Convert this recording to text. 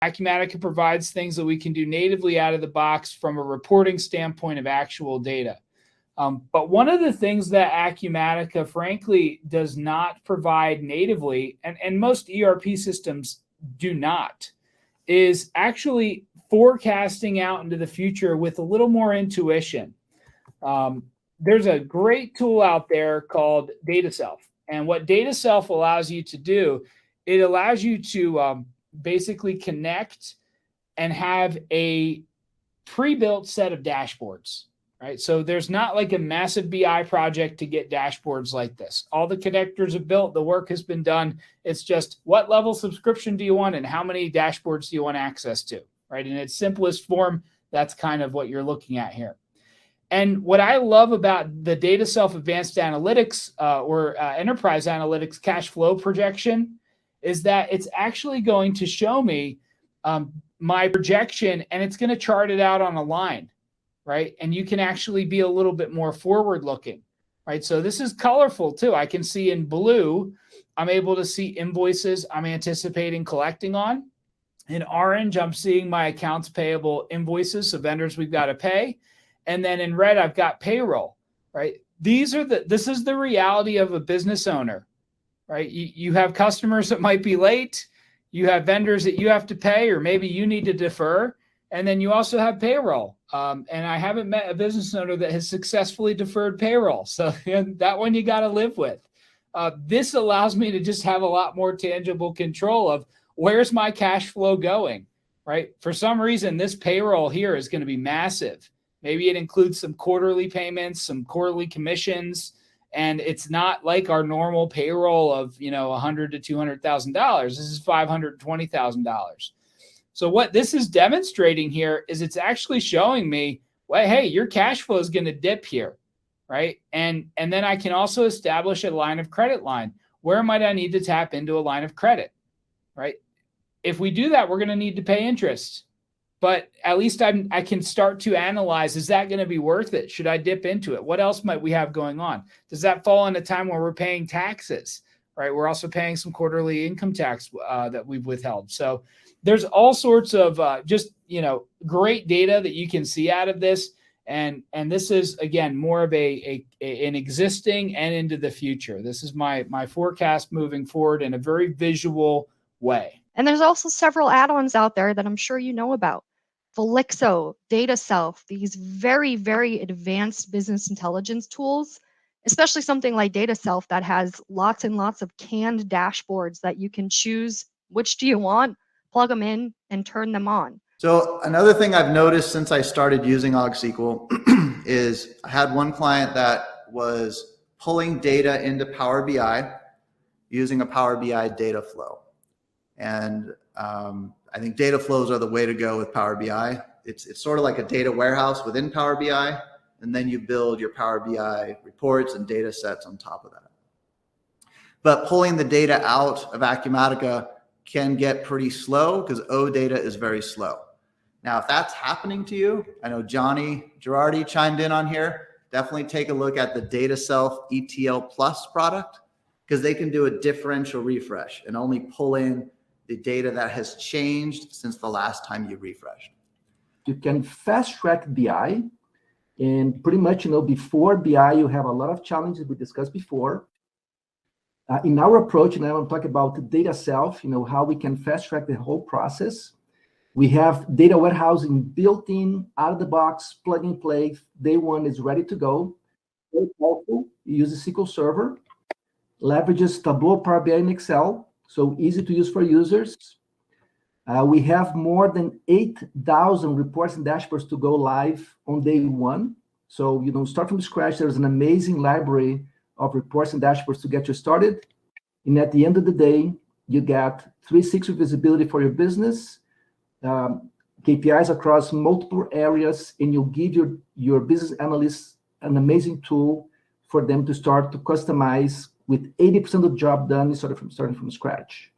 Acumatica provides things that we can do natively out of the box from a reporting standpoint of actual data. But one of the things that Acumatica, frankly, does not provide natively, and most ERP systems do not, is actually forecasting out into the future with a little more intuition. There's a great tool out there called DataSelf. And what DataSelf allows you to do, it allows you to basically connect and have a pre-built set of dashboards. Right. So there's not like a massive BI project to get dashboards like this. All the connectors are built. The work has been done. It's just what level subscription do you want and how many dashboards do you want access to? Right. In its simplest form, that's kind of what you're looking at here. And what I love about the DataSelf Advanced Analytics or Enterprise Analytics cash flow projection is that it's actually going to show me my projection, and it's going to chart it out on a line. Right. And you can actually be a little bit more forward looking. Right. So this is colorful too. I can see in blue, I'm able to see invoices I'm anticipating collecting on. In orange, I'm seeing my accounts payable invoices, so vendors we've got to pay. And then in red, I've got payroll. Right. This is the reality of a business owner. Right. You have customers that might be late. You have vendors that you have to pay, or maybe you need to defer. And then you also have payroll. And I haven't met a business owner that has successfully deferred payroll. So that one you got to live with. This allows me to just have a lot more tangible control of where's my cash flow going, right? For some reason, this payroll here is going to be massive. Maybe it includes some quarterly payments, some quarterly commissions, and it's not like our normal payroll of, $100,000 to $200,000. This is $520,000. So what this is demonstrating here is it's actually showing me, well, hey, your cash flow is going to dip here, right? And then I can also establish a line of credit line. Where might I need to tap into a line of credit, right? If we do that, we're going to need to pay interest. But at least I can start to analyze, is that going to be worth it? Should I dip into it? What else might we have going on? Does that fall in a time where we're paying taxes, right? We're also paying some quarterly income tax that we've withheld. So there's all sorts of great data that you can see out of this. And this is, again, more of an existing and into the future. This is my forecast moving forward in a very visual way. And there's also several add-ons out there that I'm sure you know about. Felixo, DataSelf, these very, very advanced business intelligence tools, especially something like DataSelf that has lots and lots of canned dashboards that you can choose which do you want, plug them in, and turn them on. So another thing I've noticed since I started using AugSQL is I had one client that was pulling data into Power BI using a Power BI data flow. And I think data flows are the way to go with Power BI. It's sort of like a data warehouse within Power BI, and then you build your Power BI reports and data sets on top of that. But pulling the data out of Acumatica can get pretty slow because OData is very slow. Now, if that's happening to you, I know Joni Girardi chimed in on here. Definitely take a look at the DataSelf ETL Plus product because they can do a differential refresh and only pull in the data that has changed since the last time you refreshed. You can fast track BI, and pretty much, before BI, you have a lot of challenges we discussed before. In our approach, and I want to talk about DataSelf, how we can fast track the whole process. We have data warehousing built in, out of the box, plug and play. Day one is ready to go. Very powerful. You use a SQL Server, leverages Tableau, Power BI, and Excel. So easy to use for users. We have more than 8,000 reports and dashboards to go live on day one. So you don't start from scratch. There's an amazing library of reports and dashboards to get you started. And at the end of the day, you get 360 visibility for your business, KPIs across multiple areas, and you'll give your business analysts an amazing tool for them to start to customize with 80% of the job done starting from scratch.